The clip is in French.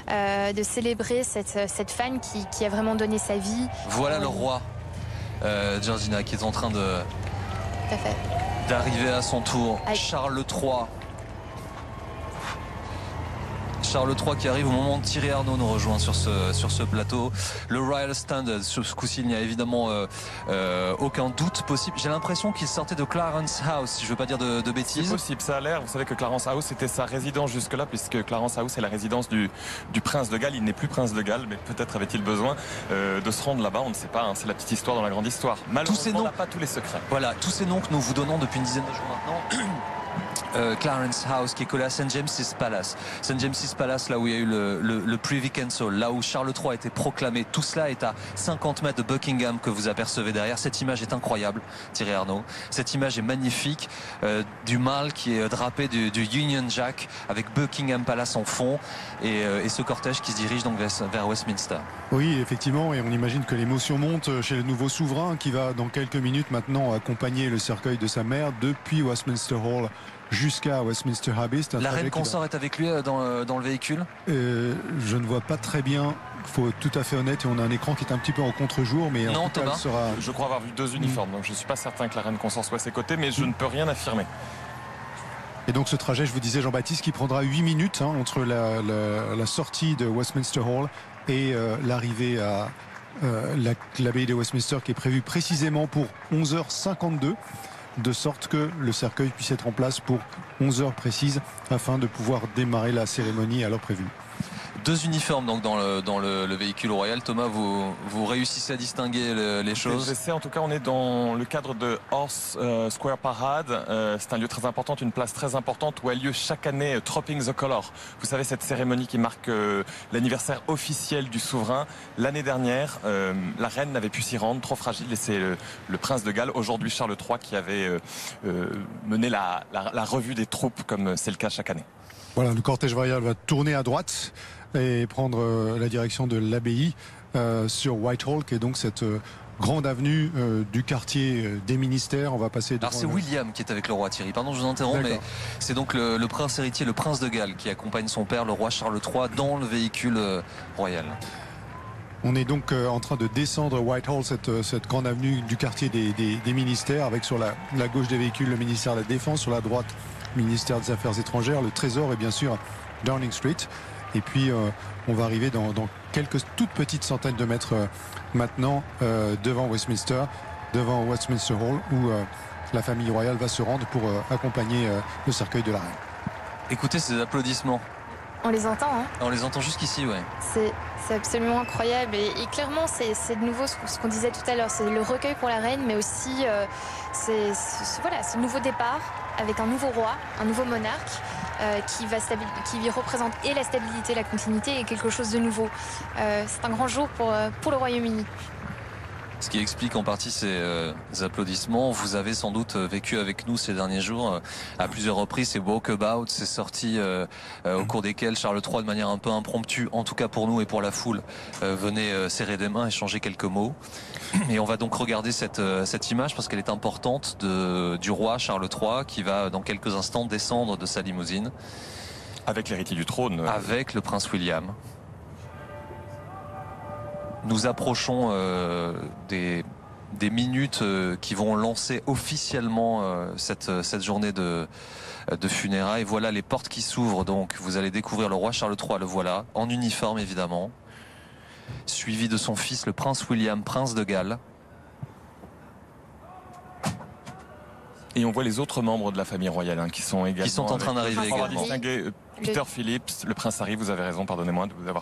de célébrer cette femme qui a vraiment donné sa vie. Voilà le roi, Georgina, qui est en train de Tout à fait. d'arriver à son tour. Charles III. Charles III qui arrive au moment où Thierry Arnaud nous rejoint sur ce plateau. Le Royal Standard, sur ce coup-ci, il n'y a évidemment aucun doute possible. J'ai l'impression qu'il sortait de Clarence House, si je ne veux pas dire de bêtises. C'est possible, ça a l'air. Vous savez que Clarence House était sa résidence jusque-là, puisque Clarence House est la résidence du prince de Galles. Il n'est plus prince de Galles, mais peut-être avait-il besoin de se rendre là-bas. On ne sait pas, hein. C'est la petite histoire dans la grande histoire. Malheureusement, on n'a pas tous les secrets. Voilà, tous ces noms que nous vous donnons depuis une dizaine de jours maintenant. Clarence House qui est collé à St. James's Palace. St. James's Palace, là où il y a eu le Privy Council, là où Charles III a été proclamé. Tout cela est à 50 mètres de Buckingham que vous apercevez derrière. Cette image est incroyable, Thierry Arnaud. Cette image est magnifique, du mâle qui est drapé du Union Jack avec Buckingham Palace en fond et ce cortège qui se dirige donc vers Westminster. Oui, effectivement, et on imagine que l'émotion monte chez le nouveau souverain qui va dans quelques minutes maintenant accompagner le cercueil de sa mère depuis Westminster Hall jusqu'à Westminster Abbey. La reine consort est avec lui dans le véhicule. Je ne vois pas très bien, il faut être tout à fait honnête, et on a un écran qui est un petit peu en contre-jour, mais non, en tout cas, elle sera... Je crois avoir vu deux uniformes, donc je ne suis pas certain que la reine consort soit à ses côtés, mais je ne peux rien affirmer. Et donc ce trajet, je vous disais Jean-Baptiste, qui prendra 8 minutes entre la sortie de Westminster Hall et l'arrivée à l'abbaye de Westminster, qui est prévue précisément pour 11h52. De sorte que le cercueil puisse être en place pour 11 heures précises afin de pouvoir démarrer la cérémonie à l'heure prévue. Deux uniformes donc dans le véhicule royal. Thomas, vous réussissez à distinguer les choses? J'essaie, en tout cas, on est dans le cadre de Horse Square Parade. C'est un lieu très important, une place très importante où a lieu chaque année Tropping the Colour. Vous savez, cette cérémonie qui marque l'anniversaire officiel du souverain. L'année dernière, la reine n'avait pu s'y rendre, trop fragile, et c'est le prince de Galles, aujourd'hui Charles III, qui avait mené la revue des troupes, comme c'est le cas chaque année. Voilà, le cortège royal va tourner à droite et prendre la direction de l'abbaye sur Whitehall, qui est donc cette grande avenue du quartier des ministères. On va passer devant. Alors c'est William qui est avec le roi, Thierry. Pardon, je vous interromps, mais c'est donc le prince héritier, le prince de Galles, qui accompagne son père, le roi Charles III, dans le véhicule royal. On est donc en train de descendre Whitehall, cette grande avenue du quartier des ministères, avec sur la gauche des véhicules le ministère de la Défense, sur la droite le ministère des Affaires étrangères, le Trésor et bien sûr Downing Street. Et puis on va arriver dans quelques toutes petites centaines de mètres maintenant devant Westminster Hall, où la famille royale va se rendre pour accompagner le cercueil de la reine. Écoutez ces applaudissements. On les entend, hein. On les entend jusqu'ici, ouais. C'est absolument incroyable et clairement c'est de nouveau ce qu'on disait tout à l'heure, c'est le recueil pour la reine, mais aussi c'est le nouveau départ avec un nouveau roi, un nouveau monarque qui représente et la stabilité, la continuité et quelque chose de nouveau. C'est un grand jour pour le Royaume-Uni. Ce qui explique en partie ces applaudissements. Vous avez sans doute vécu avec nous ces derniers jours à plusieurs reprises ces walkabouts, ces sorties au cours desquelles Charles III, de manière un peu impromptue, en tout cas pour nous et pour la foule, venait serrer des mains, échanger quelques mots. Et on va donc regarder cette image parce qu'elle est importante du roi Charles III qui va dans quelques instants descendre de sa limousine. Avec l'héritier du trône. Avec le prince William. Nous approchons des minutes qui vont lancer officiellement cette journée de funérailles. Voilà les portes qui s'ouvrent, donc vous allez découvrir le roi Charles III, le voilà, en uniforme évidemment, suivi de son fils le prince William, prince de Galles. Et on voit les autres membres de la famille royale qui sont également... Qui sont en train d'arriver également. Distingué Peter Phillips, le prince Harry, vous avez raison, pardonnez-moi de vous avoir